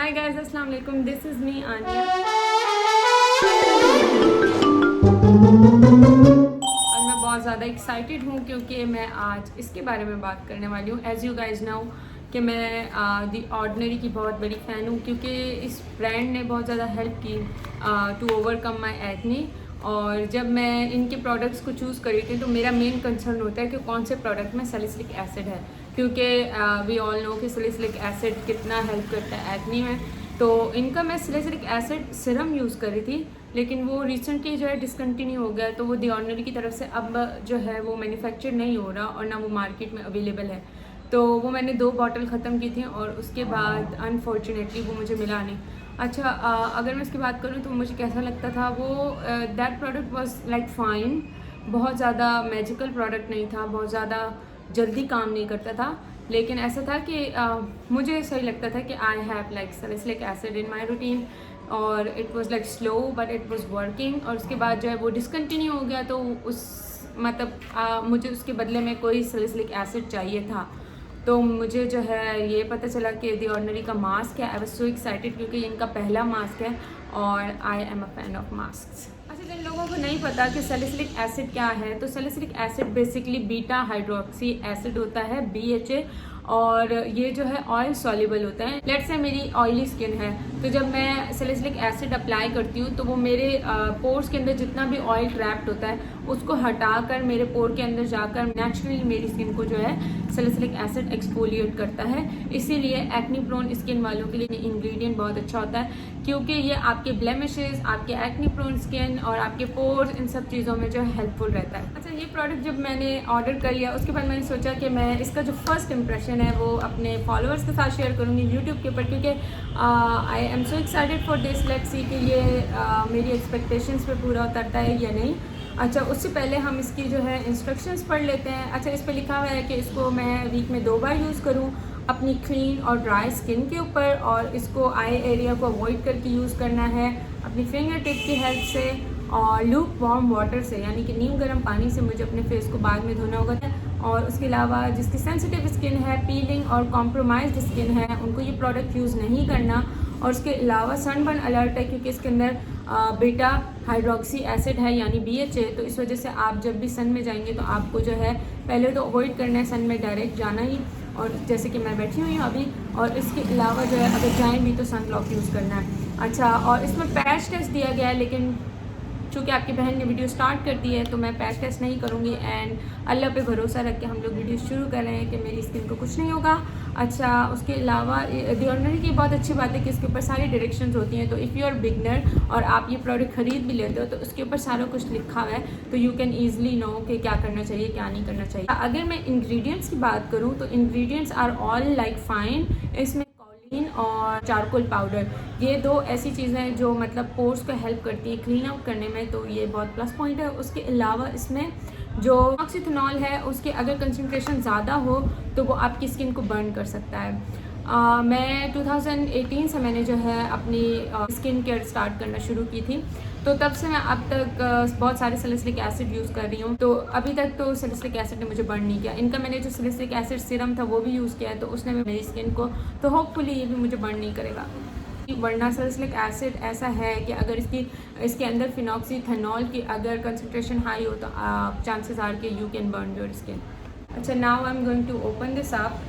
Hi guys, अस्सलाम वालेकुम। This is me आनिया और मैं बहुत ज़्यादा एक्साइटेड हूँ क्योंकि मैं आज इसके बारे में बात करने वाली हूँ। एज़ यू गाइस नो कि मैं दी ऑर्डिनरी की बहुत बड़ी फ़ैन हूँ क्योंकि इस ब्रांड ने बहुत ज़्यादा हेल्प की टू ओवरकम माई एक्ने। और जब मैं इनके प्रोडक्ट्स को चूज़ कर रही थी तो मेरा मेन कंसर्न होता है कि कौन से प्रोडक्ट में सैलिसिलिक एसिड है, क्योंकि वी ऑल नो कि सैलिसिलिक एसिड कितना हेल्प करता है एक्ने में। तो इनका मैं सैलिसिलिक एसिड सिरम यूज़ कर रही थी, लेकिन वो रिसेंटली जो है डिसकंटिन्यू हो गया। तो वो दी ऑर्डिनरी की तरफ से अब जो है वो मैन्युफैक्चर नहीं हो रहा और ना वो मार्केट में अवेलेबल है। तो वो मैंने 2 बॉटल ख़त्म की थी और उसके बाद अनफॉर्चुनेटली वो मुझे मिला नहीं। अच्छा, अगर मैं इसकी बात करूँ तो मुझे कैसा लगता था वो, that product was like fine. बहुत ज़्यादा मैजिकल प्रोडक्ट नहीं था, बहुत ज़्यादा जल्दी काम नहीं करता था, लेकिन ऐसा था कि मुझे सही लगता था कि I have like salicylic acid in my routine और it was like slow but it was working. और उसके बाद जो है वो डिसकंटिन्यू हो गया, तो उस मतलब मुझे उसके बदले में कोई सैलिसिलिक एसिड चाहिए था। तो मुझे जो है ये पता चला कि दी ऑर्डिनरी का मास्क है। आई वाज सो एक्साइटेड क्योंकि ये इनका पहला मास्क है और I am a fan of mask. अच्छा, जिन लोगों को नहीं पता कि सैलिसिलिक एसिड क्या है, तो salicylic acid basically beta hydroxy acid होता है, BHA। और ये जो है ऑयल सॉल्युबल होता है। लेट्स से मेरी ऑयली स्किन है, तो जब मैं सैलिसिलिक एसिड अप्लाई करती हूँ तो वो मेरे पोर्स के अंदर जितना भी ऑयल ट्रैप्ड होता है उसको हटाकर मेरे पोर के अंदर जाकर नेचुरली मेरी स्किन को जो है सैलिसिलिक एसिड एक्सफोलिएट करता है। इसीलिए एक्ने प्रोन स्किन वालों के लिए इंग्रेडिएंट बहुत अच्छा होता है, क्योंकि ये आपके ब्लेमिशेस, आपके एक्ने प्रोन स्किन और आपके पोर्स, इन सब चीज़ों में जो है हेल्पफुल रहता है। अच्छा, ये प्रोडक्ट जब मैंने ऑर्डर कर लिया उसके बाद मैंने सोचा कि मैं इसका जो फर्स्ट इंप्रेशन है वो अपने फॉलोअर्स के साथ शेयर करूँगी यूट्यूब के ऊपर, क्योंकि I am so excited for this. Let's see कि ये मेरी एक्सपेक्टेशंस पे पूरा उतरता है या नहीं। अच्छा, उससे पहले हम इसकी जो है इंस्ट्रक्शंस पढ़ लेते हैं। अच्छा, इस पर लिखा हुआ है कि इसको मैं वीक में 2 बार यूज़ करूँ अपनी क्लीन और ड्राई स्किन के ऊपर, और इसको आई एरिया को अवॉइड करके यूज़ करना है अपनी फिंगर टिप की हेल्प से और लूक वार्म वाटर से, यानी कि नीम गर्म पानी से मुझे अपने फेस को बाद में धोना होगा। और उसके अलावा जिसकी सेंसिटिव स्किन है, पीलिंग और कॉम्प्रोमाइज्ड स्किन है, उनको ये प्रोडक्ट यूज़ नहीं करना। और उसके अलावा सनबर्न अलर्ट है क्योंकि इसके अंदर बीटा हाइड्रोक्सी एसिड है यानी BHA। तो इस वजह से आप जब भी सन में जाएंगे तो आपको जो है पहले तो अवॉइड करना है सन में डायरेक्ट जाना ही, और जैसे कि मैं बैठी हुई हूँ अभी। और इसके अलावा जो है अगर जाएँ भी तो सन ब्लॉक यूज़ करना है। अच्छा, और इसमें पैच टेस्ट दिया गया है, लेकिन चूँकि आपकी बहन ने वीडियो स्टार्ट कर दी है तो मैं पैच टेस्ट नहीं करूँगी एंड अल्लाह पे भरोसा रख के हम लोग वीडियो शुरू कर रहे हैं कि मेरी स्किन को कुछ नहीं होगा। अच्छा, उसके अलावा दी ऑर्डिनरी की बहुत अच्छी बात है कि इसके ऊपर सारी डायरेक्शंस होती हैं। तो इफ़ यू आर बिगनर और आप ये प्रोडक्ट ख़रीद भी लेते हो तो उसके ऊपर सारा कुछ लिखा हुआ है, तो यू कैन ईजिली नो कि क्या करना चाहिए क्या नहीं करना चाहिए। अगर मैं इंग्रेडिएंट्स की बात करूँ तो ingredients are all like fine. इसमें और चारकोल पाउडर, ये 2 ऐसी चीज़ें हैं जो मतलब पोर्स को हेल्प करती है क्लीन आउट करने में, तो ये बहुत प्लस पॉइंट है। उसके अलावा इसमें जो ऑक्सीथेनॉल है उसके अगर कंसंट्रेशन ज़्यादा हो तो वो आपकी स्किन को बर्न कर सकता है। मैं 2018 से मैंने जो है अपनी स्किन केयर स्टार्ट करना शुरू की थी, तो तब से मैं अब तक बहुत सारे सैलिसिलिक एसिड यूज़ कर रही हूँ। तो अभी तक तो सैलिसिलिक एसिड ने मुझे बर्न नहीं किया। इनका मैंने जो सैलिसिलिक एसिड सीरम था वो भी यूज़ किया है, तो उसने भी मेरी स्किन को, तो होपफुली ये भी मुझे बर्न नहीं करेगा। वरना सैलिसिलिक एसिड ऐसा है कि अगर इसके अंदर फिनॉक्सीथेनॉल की अगर कंसनट्रेशन हाई हो तो चांसेस आर के you can burn your skin. अच्छा, now I am going to open this up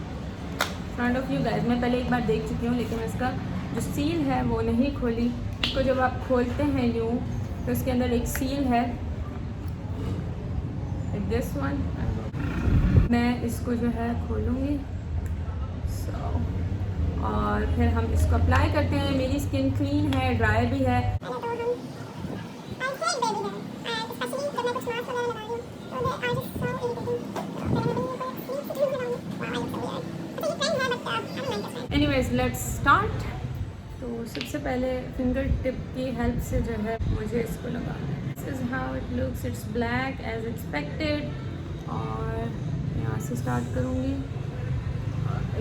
front of you guys. मैं पहले एक बार देख चुकी हूँ, लेकिन इसका जो सील है वो नहीं खोली। इसको जब आप खोलते हैं यूँ तो इसके अंदर एक सील है, दिस वन। मैं इसको जो है खोलूँगी और फिर हम इसको अप्लाई करते हैं। मेरी स्किन क्लीन है, ड्राई भी है। Anyways let's start. तो सबसे पहले फिंगर टिप की हेल्प से जो है मुझे इसको लगाना है। This is how it looks, it's black as expected. और यहाँ से स्टार्ट करूँगी,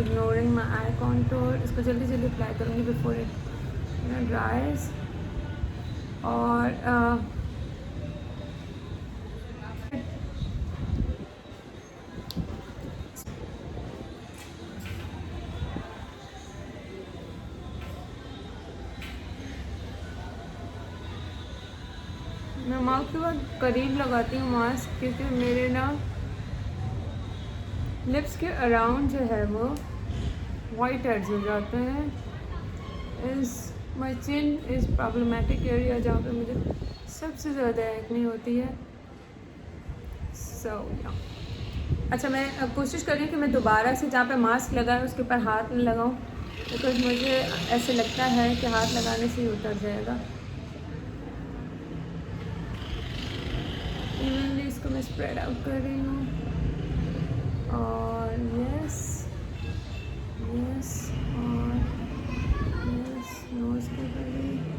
इग्नोरिंग माई आई कॉन्टोर। इसको जल्दी जल्दी अप्लाई करूँगी बिफोर इट ड्राइज। और मैं माउथ के बहुत करीब लगाती हूँ मास्क, क्योंकि मेरे ना लिप्स के अराउंड जो है वो वाइट हेड्स हो जाते हैं। इस माई चिन इज़ प्रॉब्लमेटिक एरिया जहाँ पे मुझे सबसे ज़्यादा एक्ने होती है। अच्छा, मैं कोशिश कर रही हूँ कि मैं दोबारा से जहाँ पे मास्क लगा है उसके ऊपर हाथ न लगाऊँ, बिकॉज मुझे ऐसे लगता है कि हाथ लगाने से ही उतर जाएगा। इवनली इसको मैं स्प्रेड आउट कर रही हूँ और यस और यस नोज पे कर रही हूँ।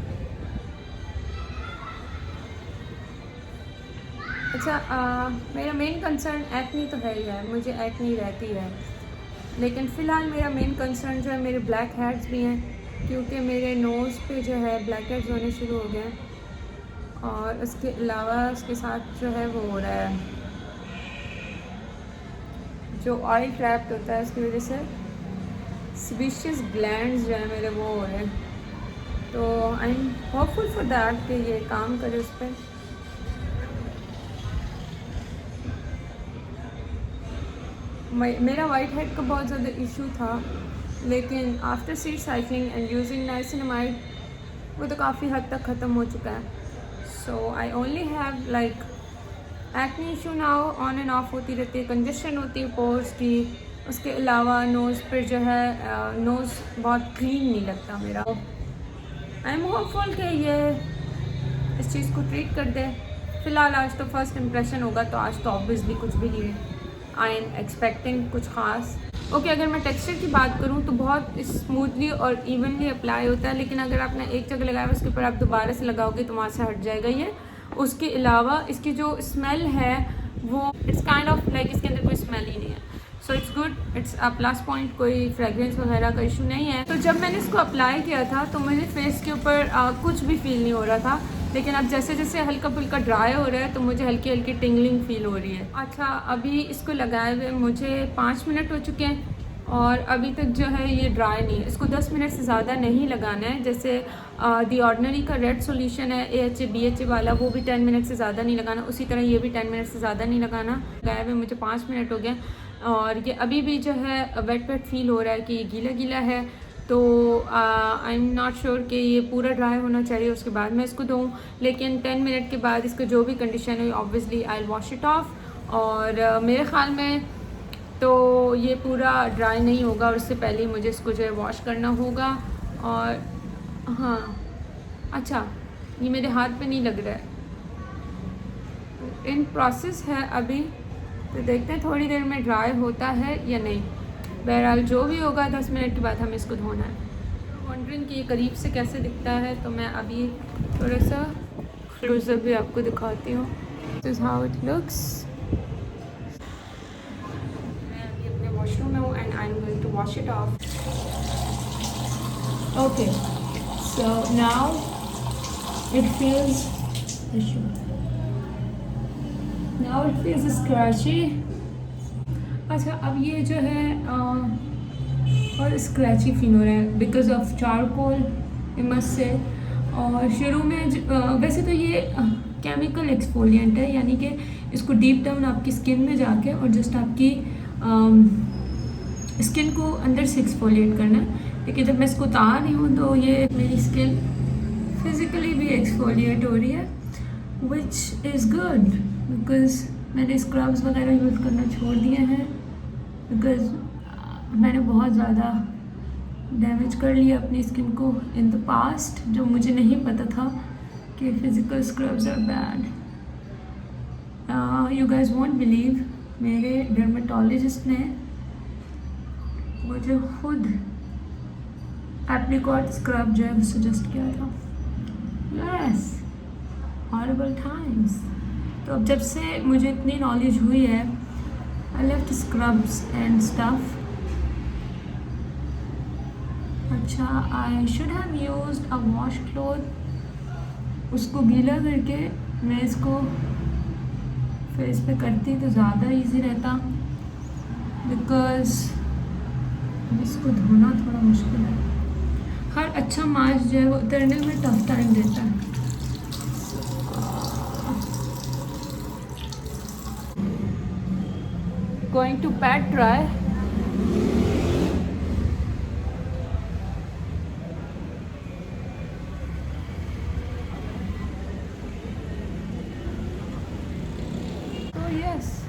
अच्छा, मेरा मेन कंसर्न एक्नी तो है ही है, मुझे एक्नी रहती है, लेकिन फ़िलहाल मेरा मेन कंसर्न जो है मेरे ब्लैक हेड्स भी हैं, क्योंकि मेरे नोज़ पे जो है ब्लैक हेड्स होने शुरू हो गए हैं। और उसके अलावा उसके साथ जो है वो हो रहा है, जो ऑयल ट्रैप्ड होता है उसकी वजह से सीबेशियस ग्लैंड्स जो है मेरे वो हो रहे हैं। तो I am hopeful for that कि ये काम करे उस पर। मेरा वाइट हेड का बहुत ज़्यादा इशू था, लेकिन after seed cycling and using niacinamide वो तो काफ़ी हद तक ख़त्म हो चुका है। So I only have like acne issue now, on and off होती रहती है, कंजेशन होती है पोर्स की। उसके अलावा नोज़ पर जो है नोज़ बहुत क्लीन नहीं लगता मेरा। आई एम होपफुल कि ये इस चीज़ को ट्रीट कर दे। फ़िलहाल आज तो फर्स्ट इम्प्रेशन होगा, तो आज तो ऑब्वियसली कुछ भी नहीं है। आई एम एक्सपेक्टिंग कुछ ख़ास। ओके, अगर मैं टेक्सचर की बात करूँ तो बहुत स्मूथली और इवनली अप्लाई होता है, लेकिन अगर आपने एक जगह लगाया उसके ऊपर आप दोबारा से लगाओगे तो वहाँ से हट जाएगा ये। उसके अलावा इसकी जो स्मेल है वो इट्स काइंड ऑफ लाइक इसके अंदर कोई स्मेल ही नहीं है। So it's good, it's a plus point, कोई फ्रेगरेंस वगैरह का इशू नहीं है। तो जब मैंने इसको अप्लाई किया था तो मुझे फेस के ऊपर कुछ भी फील नहीं हो रहा था, लेकिन अब जैसे जैसे हल्का फुल्का ड्राई हो रहा है तो मुझे हल्की हल्की टिंगलिंग फील हो रही है। अच्छा, अभी इसको लगाए हुए मुझे 5 मिनट हो चुके हैं और अभी तक जो है ये ड्राई नहीं है। इसको 10 मिनट से ज़्यादा नहीं लगाना है। जैसे दी ऑर्डिनरी का रेड सॉल्यूशन है AHA BHA वाला, वो भी 10 मिनट से ज़्यादा नहीं लगाना, उसी तरह ये भी 10 मिनट से ज़्यादा नहीं लगाना। लगाए हुए मुझे 5 मिनट हो गए और ये अभी भी जो है वेट वेट फील हो रहा है कि ये गीला गीला है। तो आई एम नॉट श्योर कि ये पूरा ड्राई होना चाहिए उसके बाद मैं इसको दूँ, लेकिन 10 मिनट के बाद इसका जो भी कंडीशन है obviously I wash it of. और मेरे ख़्याल में तो ये पूरा ड्राई नहीं होगा और उससे पहले मुझे इसको जो है वॉश करना होगा। और हाँ, अच्छा, ये मेरे हाथ पे नहीं लग रहा है, इन प्रोसेस है अभी, तो देखते हैं थोड़ी देर में ड्राई होता है या नहीं। बहरहाल जो भी होगा 10 मिनट के बाद हमें इसको धोना है। वॉन्डरिंग कि ये करीब से कैसे दिखता है, तो मैं अभी थोड़ा सा क्लोजअप भी आपको दिखाती हूँ। This is how it looks. मैं अभी अपने वॉशरूम में हूँ and I am going to wash it off. Okay, so now it feels scratchy. अच्छा, अब ये जो है और स्क्रैची फील हो रहा है बिकॉज ऑफ चारकोल इमस से। और शुरू में वैसे तो ये केमिकल एक्सफोलिएंट है, यानी कि इसको डीप डाउन आपकी स्किन में जाके और जस्ट आपकी स्किन को अंदर से एक्सफोलिएट करना है। लेकिन जब मैं इसको उतार रही हूँ तो ये मेरी स्किन फिज़िकली भी एक्सफोलिएट हो रही है, विच इज़ गुड बिकॉज मैंने स्क्रब्स वगैरह यूज़ करना छोड़ दिए हैं, बिकॉज मैंने बहुत ज़्यादा डैमेज कर लिया अपनी स्किन को इन द पास्ट, जो मुझे नहीं पता था कि physical scrubs are bad. You guys won't believe, मेरे डर्मेटोलॉजिस्ट ने मुझे खुद एप्रिकॉट स्क्रब जो है सजेस्ट किया था। Yes, horrible times. तो अब जब से मुझे इतनी नॉलेज हुई है, I left scrubs and stuff. अच्छा, I should have used a wash cloth, उसको गीला करके मैं इसको फेस पे करती तो ज़्यादा इजी रहता, बिकॉज इसको धोना थोड़ा मुश्किल है। हर अच्छा मास्क जो है वो उतरने में टफ टाइम देता है। going to pat dry. So yes,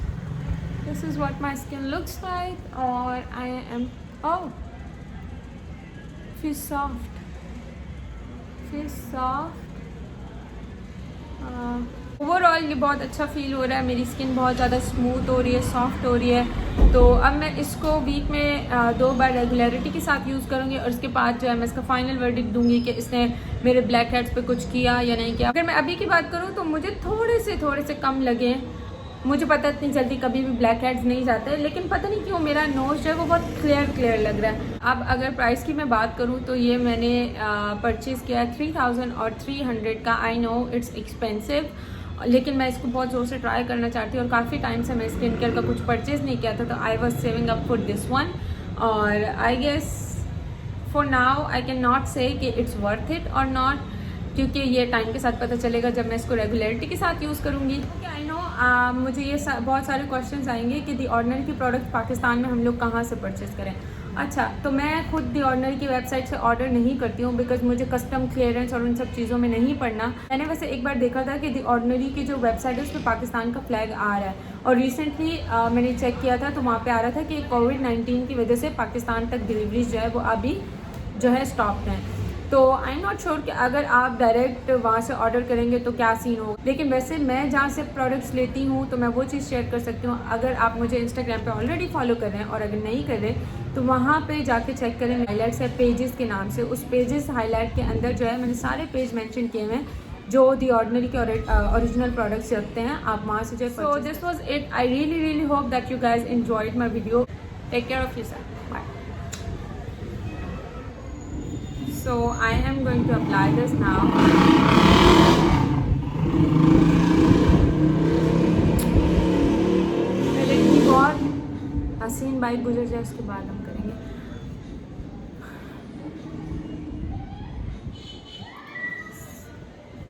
this is what my skin looks like. और I am feels soft. Overall ये बहुत अच्छा फील हो रहा है, मेरी स्किन बहुत ज़्यादा स्मूथ हो रही है, सॉफ्ट हो रही है। तो अब मैं इसको वीक में 2 बार रेगुलरिटी के साथ यूज़ करूँगी और उसके बाद जो है मैं इसका फाइनल वर्डिक्ट दूंगी कि इसने मेरे ब्लैक हेड्स पे कुछ किया या नहीं किया। अगर मैं अभी की बात करूँ तो मुझे थोड़े से कम लगे। मुझे पता इतनी जल्दी कभी भी ब्लैक हेड्स नहीं जाते, लेकिन पता नहीं क्यों मेरा नोज जो है वो बहुत क्लियर लग रहा है। अब अगर प्राइस की मैं बात करूँ तो ये मैंने परचेज़ किया है 3300 का। आई नो इट्स एक्सपेंसिव, लेकिन मैं इसको बहुत ज़ोर से ट्राई करना चाहती हूँ और काफ़ी टाइम से मैं स्किन केयर का कुछ परचेज़ नहीं किया था, तो I was saving up for this one. और I guess for now I can not say कि इट्स वर्थ इट और नॉट, क्योंकि ये टाइम के साथ पता चलेगा जब मैं इसको रेगुलरिटी के साथ यूज़ करूँगी। आई नो मुझे ये बहुत सारे क्वेश्चंस आएंगे कि दी ऑर्डिनरी की प्रोडक्ट पाकिस्तान में हम लोग कहाँ से परचेज़ करें। अच्छा, तो मैं खुद दी ऑर्डिनरी की वेबसाइट से ऑर्डर नहीं करती हूँ, बिकॉज मुझे कस्टम क्लियरेंस और उन सब चीज़ों में नहीं पड़ना। मैंने वैसे एक बार देखा था कि दी ऑर्डिनरी की जो वेबसाइट है उस पर पाकिस्तान का फ्लैग आ रहा है, और रिसेंटली मैंने चेक किया था तो वहाँ पर आ रहा था कि कोविड-19 की वजह से पाकिस्तान तक डिलीवरीज जो है वो अभी जो है स्टॉप हैं। तो आई एम नॉट श्योर कि अगर आप डायरेक्ट वहाँ से ऑर्डर करेंगे तो क्या सीन होगा, लेकिन वैसे मैं जहाँ से प्रोडक्ट्स लेती हूँ तो मैं वो चीज़ शेयर कर सकती हूँ। अगर आप मुझे इंस्टाग्राम पे ऑलरेडी फॉलो कर रहे हैं और अगर नहीं कर रहे तो वहाँ पे जाके चेक करें, हाईलाइट्स है पेजेस के नाम से। उस पेजेस हाईलाइट के अंदर जो है मैंने सारे पेज मेंशन किए हुए हैं जो दी ऑर्डिनरी के ओरिजिनल प्रोडक्ट्स रखते हैं, आप वहाँ से जो। So this was it. I really hope that you guys enjoyed my video. Take care of yourself. Bye. So I am going to apply this now. पहले एक और हसीन बाइक गुजर जाए उसके बाद हम करेंगे।